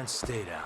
and stay down.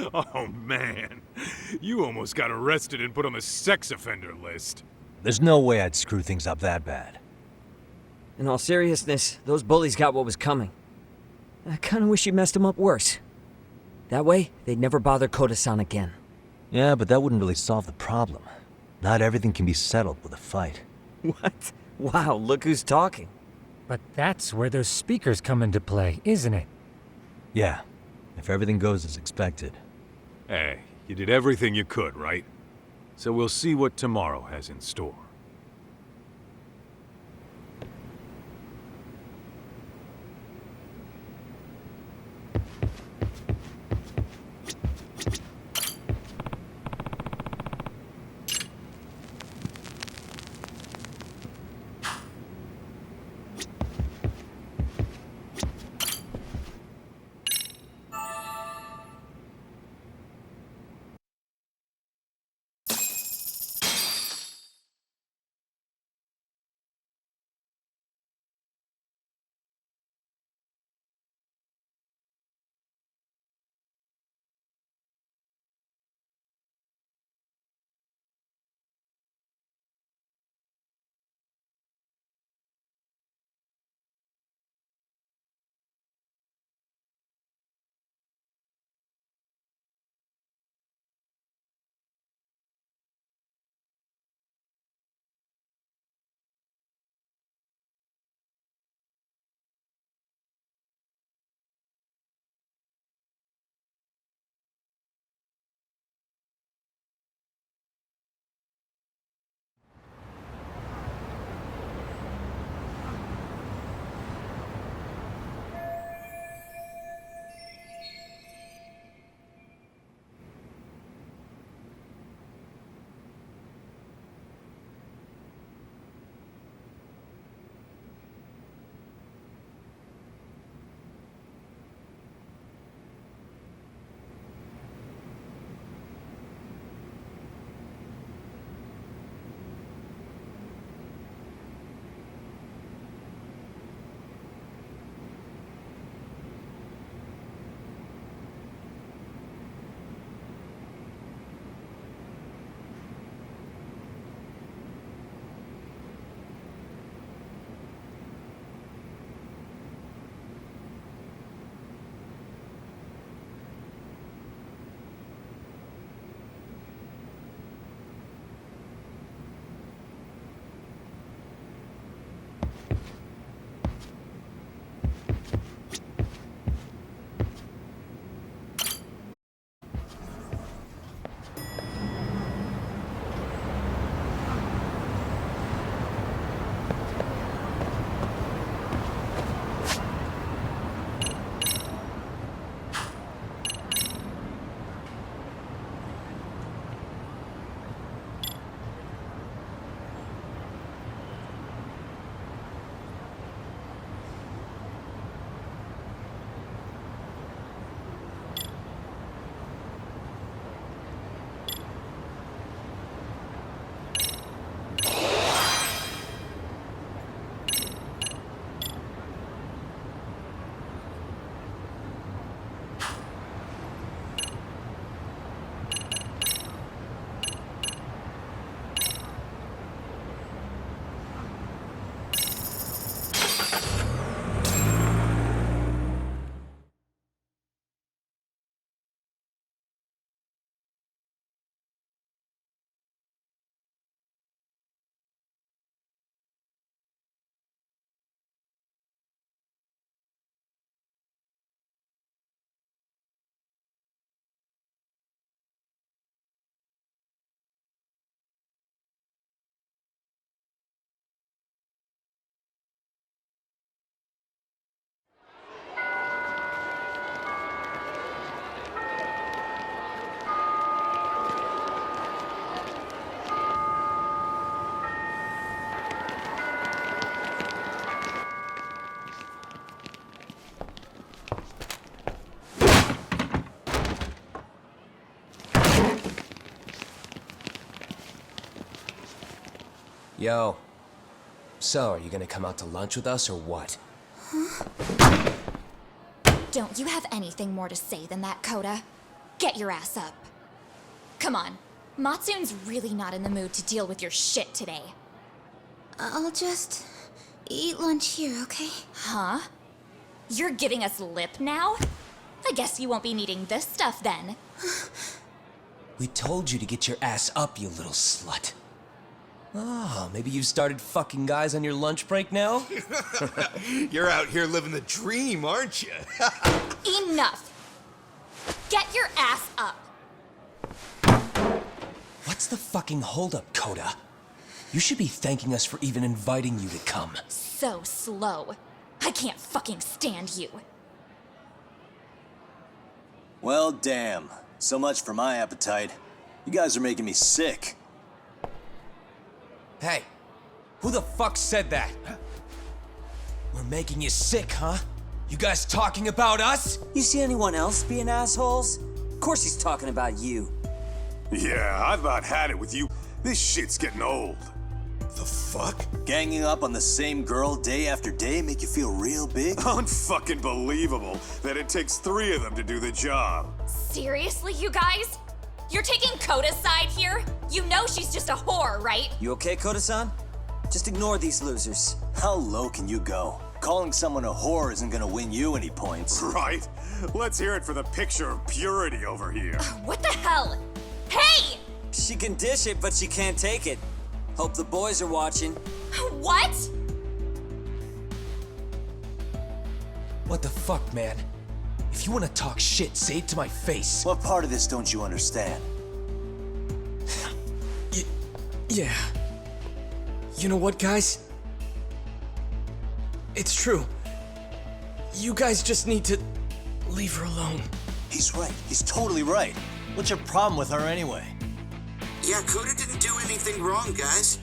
Oh, man. You almost got arrested and put on the sex offender list. There's no way I'd screw things up that bad. In all seriousness, those bullies got what was coming. I kinda wish you messed them up worse. That way, they'd never bother Koda-san again. Yeah, but that wouldn't really solve the problem. Not everything can be settled with a fight. What? Wow, look who's talking. But that's where those speakers come into play, isn't it? Yeah, if everything goes as expected. Hey, you did everything you could, right? So we'll see what tomorrow has in store. Yo. So, are you gonna come out to lunch with us or what? Don't you have anything more to say than that, Coda? Get your ass up. Come on. Matsun's really not in the mood to deal with your shit today. I'll just eat lunch here, okay? Huh? You're giving us lip now? I guess you won't be needing this stuff then. We told you to get your ass up, you little slut. Oh, maybe you've started fucking guys on your lunch break now? You're out here living the dream, aren't you? Enough! Get your ass up! What's the fucking holdup, Coda? You should be thanking us for even inviting you to come. So slow. I can't fucking stand you. Well, damn. So much for my appetite. You guys are making me sick. Hey, who the fuck said that? We're making you sick, huh? You guys talking about us? You see anyone else being assholes? Of course he's talking about you. Yeah, I've about had it with you. This shit's getting old. The fuck? Ganging up on the same girl day after day make you feel real big? Unfucking believable that it takes 3 of them to do the job. Seriously, you guys? You're taking Coda's side here? You know she's just a whore, right? You okay, Koda-san? Just ignore these losers. How low can you go? Calling someone a whore isn't gonna win you any points. Right? Let's hear it for the picture of purity over here. What the hell? Hey! She can dish it, but she can't take it. Hope the boys are watching. What? What the fuck, man? If you wanna talk shit, say it to my face. What part of this don't you understand? Yeah. You know what, guys? It's true. You guys just need to leave her alone. He's right. He's totally right. What's your problem with her anyway? Yeah, Coda didn't do anything wrong, guys.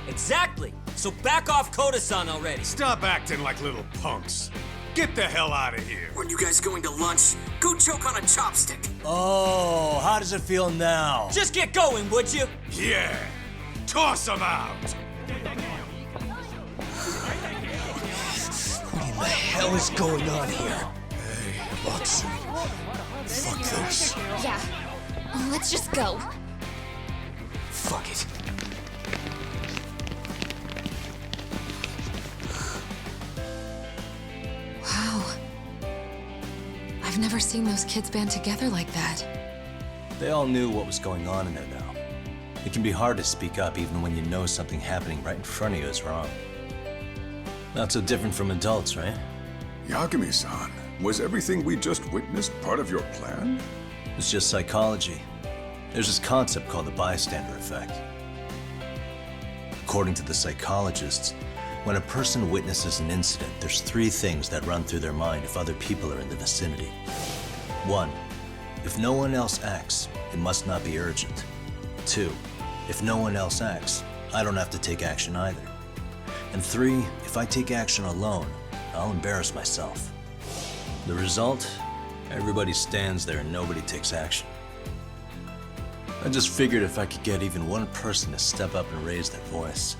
Exactly! So back off Koda-san already. Stop acting like little punks. Get the hell out of here. Weren't you guys going to lunch? Go choke on a chopstick. Oh, how does it feel now? Just get going, would you? Yeah. Toss them out. What in the hell is going on here? Hey, Matsu. Fuck this. Yeah. Let's just go. Fuck it. Wow. I've never seen those kids band together like that. They all knew what was going on in there now. It can be hard to speak up even when you know something happening right in front of you is wrong. Not so different from adults, right? Yagami-san, was everything we just witnessed part of your plan? It's just psychology. There's this concept called the bystander effect. According to the psychologists, when a person witnesses an incident, there's 3 things that run through their mind if other people are in the vicinity. 1, if no one else acts, it must not be urgent. 2, if no one else acts, I don't have to take action either. And 3, if I take action alone, I'll embarrass myself. The result? Everybody stands there and nobody takes action. I just figured if I could get even one person to step up and raise their voice,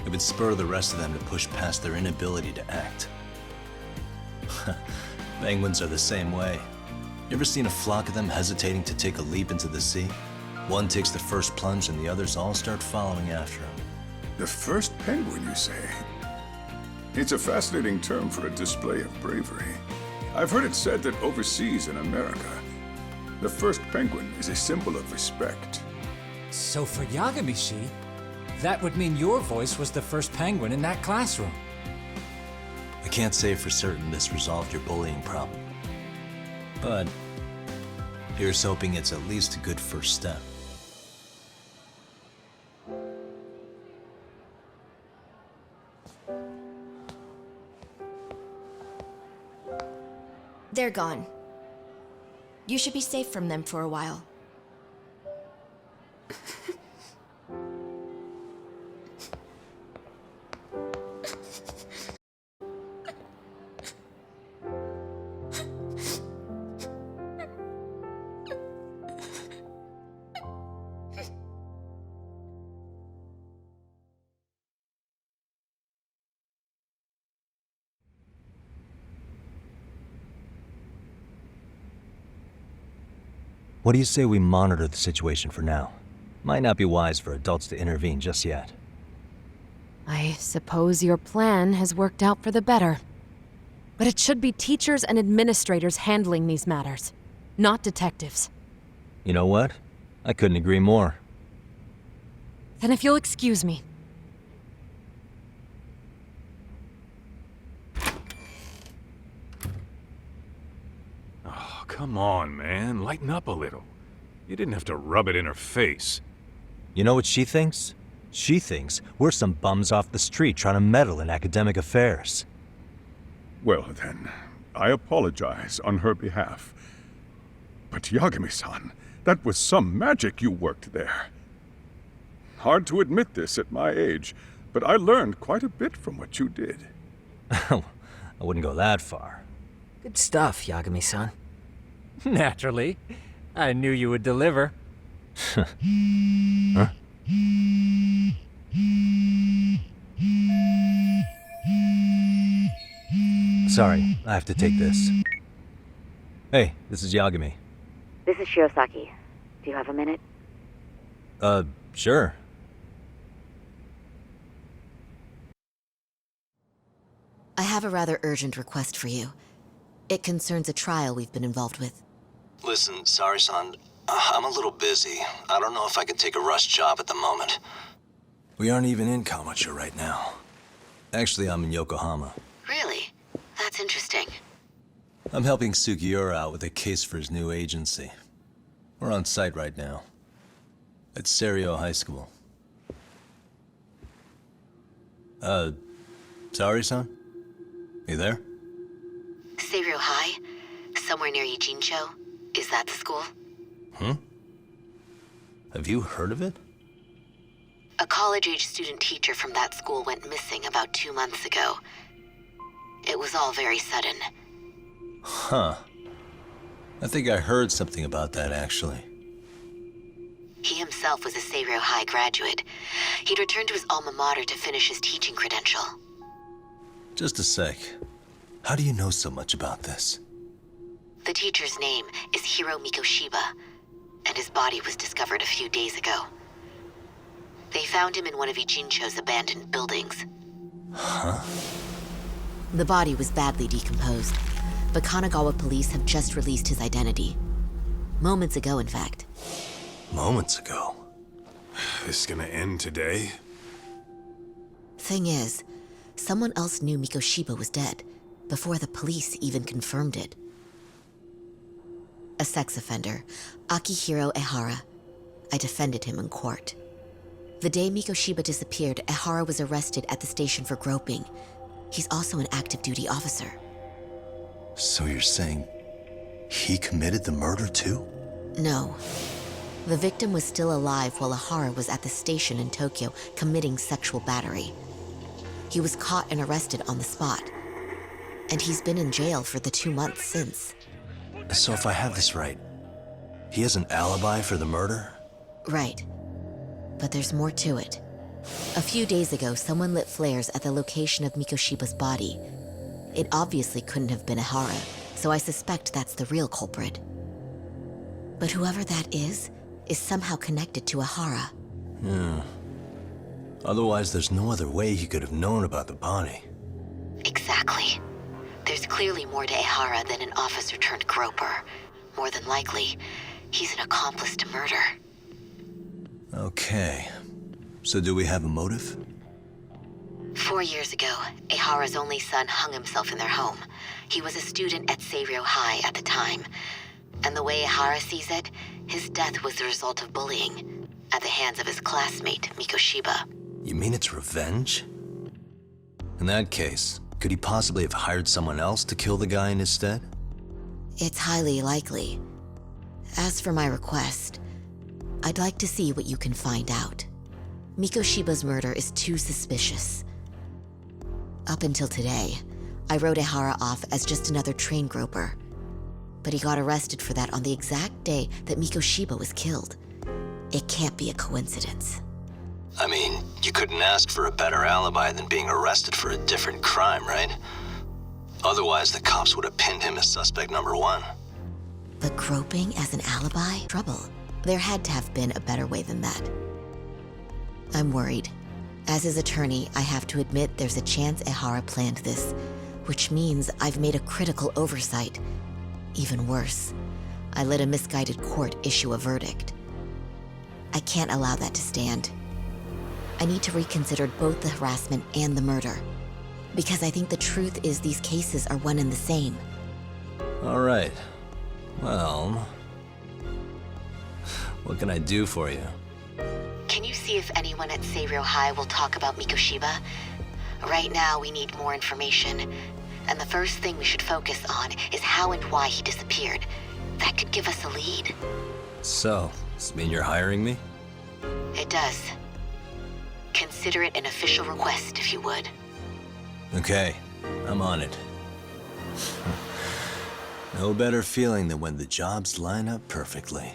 it would spur the rest of them to push past their inability to act. Penguins are the same way. You ever seen a flock of them hesitating to take a leap into the sea? One takes the first plunge and the others all start following after him. The first penguin, you say? It's a fascinating term for a display of bravery. I've heard it said that overseas in America, the first penguin is a symbol of respect. So for Yagami-shi, that would mean your voice was the first penguin in that classroom. I can't say for certain this resolved your bullying problem, but here's hoping it's at least a good first step. They're gone. You should be safe from them for a while. What do you say we monitor the situation for now? Might not be wise for adults to intervene just yet. I suppose your plan has worked out for the better. But it should be teachers and administrators handling these matters, not detectives. You know what? I couldn't agree more. Then if you'll excuse me. Oh, come on, man. Lighten up a little. You didn't have to rub it in her face. You know what she thinks? She thinks we're some bums off the street trying to meddle in academic affairs. Well then, I apologize on her behalf. But Yagami-san, that was some magic you worked there. Hard to admit this at my age, but I learned quite a bit from what you did. I wouldn't go that far. Good stuff, Yagami-san. Naturally. I knew you would deliver. Huh? Sorry, I have to take this. Hey, this is Yagami. This is Shiosaki. Do you have a minute? Sure. I have a rather urgent request for you. It concerns a trial we've been involved with. Listen, sorry-san. I'm a little busy. I don't know if I can take a rush job at the moment. We aren't even in Kawachi right now. Actually, I'm in Yokohama. Really? That's interesting. I'm helping Sugiura out with a case for his new agency. We're on site right now. At Serio High School. Sorry-san? You there? Seiryo High? Somewhere near Ijincho? Is that the school? Have you heard of it? A college-age student teacher from that school went missing about 2 months ago. It was all very sudden. Huh. I think I heard something about that, actually. He himself was a Seiryo High graduate. He'd returned to his alma mater to finish his teaching credential. Just a sec. How do you know so much about this? The teacher's name is Hiro Mikoshiba, and his body was discovered a few days ago. They found him in one of Ijincho's abandoned buildings. Huh? The body was badly decomposed, but Kanagawa police have just released his identity. Moments ago, in fact. Moments ago? This is gonna end today? Thing is, someone else knew Mikoshiba was dead, before the police even confirmed it. A sex offender, Akihiro Ehara. I defended him in court. The day Mikoshiba disappeared, Ehara was arrested at the station for groping. He's also an active duty officer. So you're saying he committed the murder too? No. The victim was still alive while Ehara was at the station in Tokyo committing sexual battery. He was caught and arrested on the spot. And he's been in jail for the 2 months since. So if I have this right, he has an alibi for the murder? Right. But there's more to it. A few days ago, someone lit flares at the location of Mikoshiba's body. It obviously couldn't have been Ehara, so I suspect that's the real culprit. But whoever that is somehow connected to Ehara. Yeah. Otherwise, there's no other way he could have known about the body. Exactly. There's clearly more to Ehara than an officer-turned-groper. More than likely, he's an accomplice to murder. Okay. So do we have a motive? 4 years ago, Ehara's only son hung himself in their home. He was a student at Seiryo High at the time. And the way Ehara sees it, his death was the result of bullying at the hands of his classmate, Mikoshiba. You mean it's revenge? In that case, could he possibly have hired someone else to kill the guy in his stead? It's highly likely. As for my request, I'd like to see what you can find out. Mikoshiba's murder is too suspicious. Up until today, I wrote Ehara off as just another train groper. But he got arrested for that on the exact day that Mikoshiba was killed. It can't be a coincidence. I mean, you couldn't ask for a better alibi than being arrested for a different crime, right? Otherwise, the cops would have pinned him as suspect number one. But groping as an alibi? Trouble. There had to have been a better way than that. I'm worried. As his attorney, I have to admit there's a chance Ehara planned this, which means I've made a critical oversight. Even worse, I let a misguided court issue a verdict. I can't allow that to stand. I need to reconsider both the harassment and the murder, because I think the truth is these cases are one and the same. All right. Well, what can I do for you? Can you see if anyone at Seiryō High will talk about Mikoshiba? Right now, we need more information. And the first thing we should focus on is how and why he disappeared. That could give us a lead. So, does this mean you're hiring me? It does. Consider it an official request, if you would. Okay, I'm on it. No better feeling than when the jobs line up perfectly.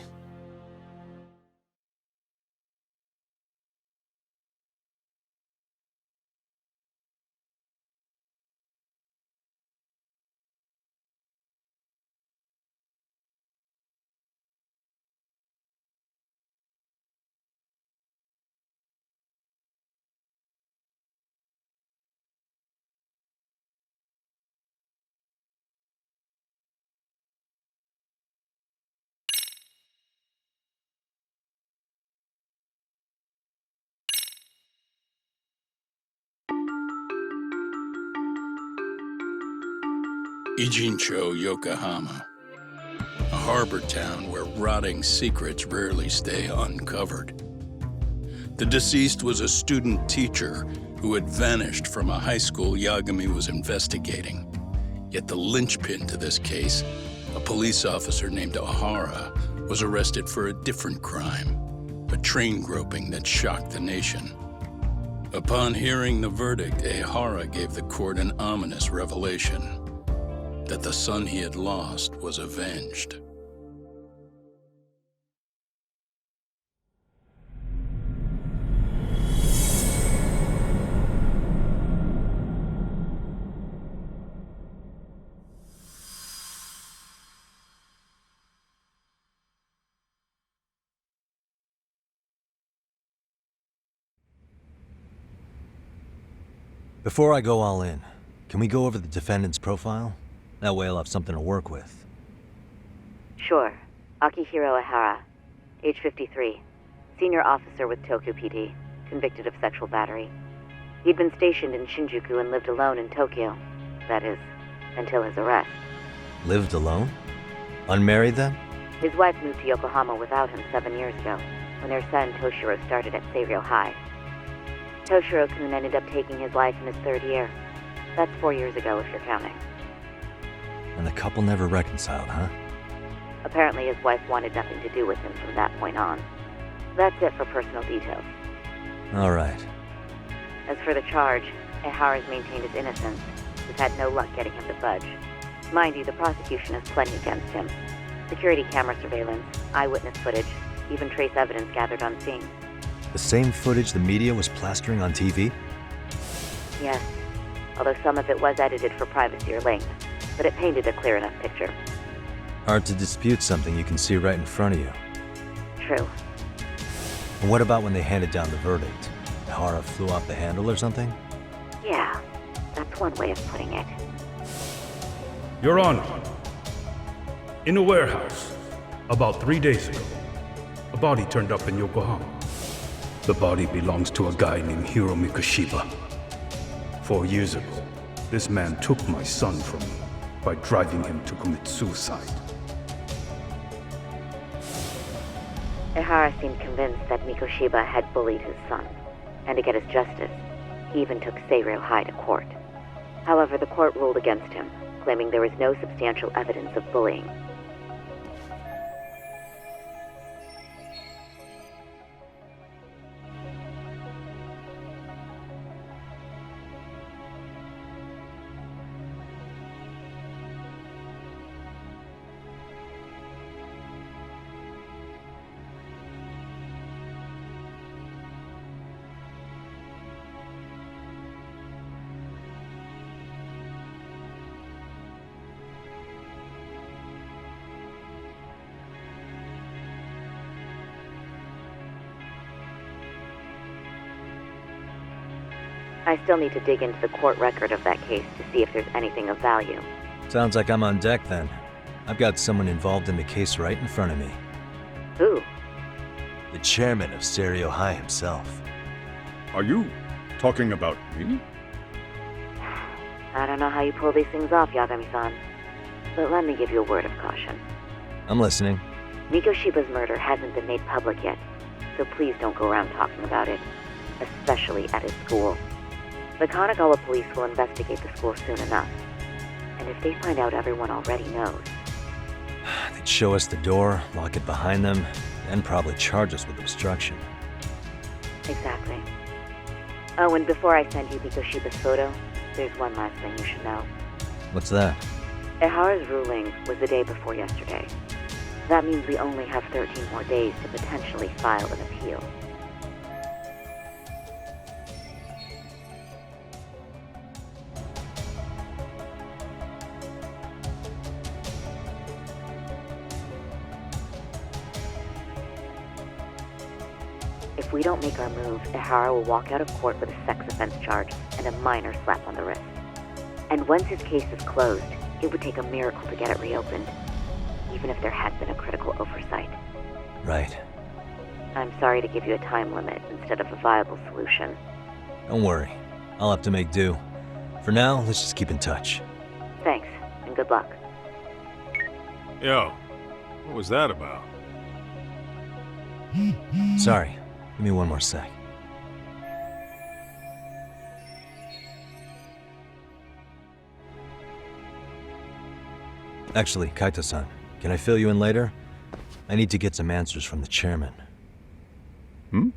Ijincho, Yokohama. A harbor town where rotting secrets rarely stay uncovered. The deceased was a student teacher who had vanished from a high school Yagami was investigating. Yet the linchpin to this case, a police officer named Ehara, was arrested for a different crime, a train groping that shocked the nation. Upon hearing the verdict, Ehara gave the court an ominous revelation: that the son he had lost was avenged. Before I go all in, can we go over the defendant's profile? That way I'll have something to work with. Sure. Akihiro Ehara, age 53, senior officer with Tokyo PD, convicted of sexual battery. He'd been stationed in Shinjuku and lived alone in Tokyo. That is, until his arrest. Lived alone? Unmarried then? His wife moved to Yokohama without him 7 years ago, when their son Toshiro started at Seiryō High. Toshiro-kun ended up taking his life in his 3rd year. That's 4 years ago, if you're counting. And the couple never reconciled, huh? Apparently his wife wanted nothing to do with him from that point on. That's it for personal details. All right. As for the charge, Ehara's maintained his innocence. We've had no luck getting him to budge. Mind you, the prosecution has plenty against him. Security camera surveillance, eyewitness footage, even trace evidence gathered on scene. The same footage the media was plastering on TV? Yes, although some of it was edited for privacy or length, but it painted a clear enough picture. Hard to dispute something you can see right in front of you. True. And what about when they handed down the verdict? Ehara flew off the handle or something? Yeah, that's one way of putting it. Your Honor, in a warehouse, about 3 days ago, a body turned up in Yokohama. The body belongs to a guy named Hiro Mikoshiba. 4 years ago, this man took my son from me by driving him to commit suicide. Ehara seemed convinced that Mikoshiba had bullied his son, and to get his justice, he even took Seiryō High to court. However, the court ruled against him, claiming there was no substantial evidence of bullying. I still need to dig into the court record of that case to see if there's anything of value. Sounds like I'm on deck then. I've got someone involved in the case right in front of me. Who? The chairman of Stereo High himself. Are you talking about me? I don't know how you pull these things off, Yagami-san. But let me give you a word of caution. I'm listening. Mikoshiba's murder hasn't been made public yet, so please don't go around talking about it, especially at his school. The Kanagawa police will investigate the school soon enough, and if they find out everyone already knows... They'd show us the door, lock it behind them, and probably charge us with obstruction. Exactly. Oh, and before I send you Mikoshiba's photo, there's one last thing you should know. What's that? Ehara's ruling was the day before yesterday. That means we only have 13 more days to potentially file an appeal. If we don't make our move, Ehara will walk out of court with a sex offense charge and a minor slap on the wrist. And once his case is closed, it would take a miracle to get it reopened, even if there had been a critical oversight. Right. I'm sorry to give you a time limit instead of a viable solution. Don't worry. I'll have to make do. For now, let's just keep in touch. Thanks, and good luck. Yo, what was that about? Sorry. Give me one more sec. Actually, Kaito-san, can I fill you in later? I need to get some answers from the chairman. Hmm?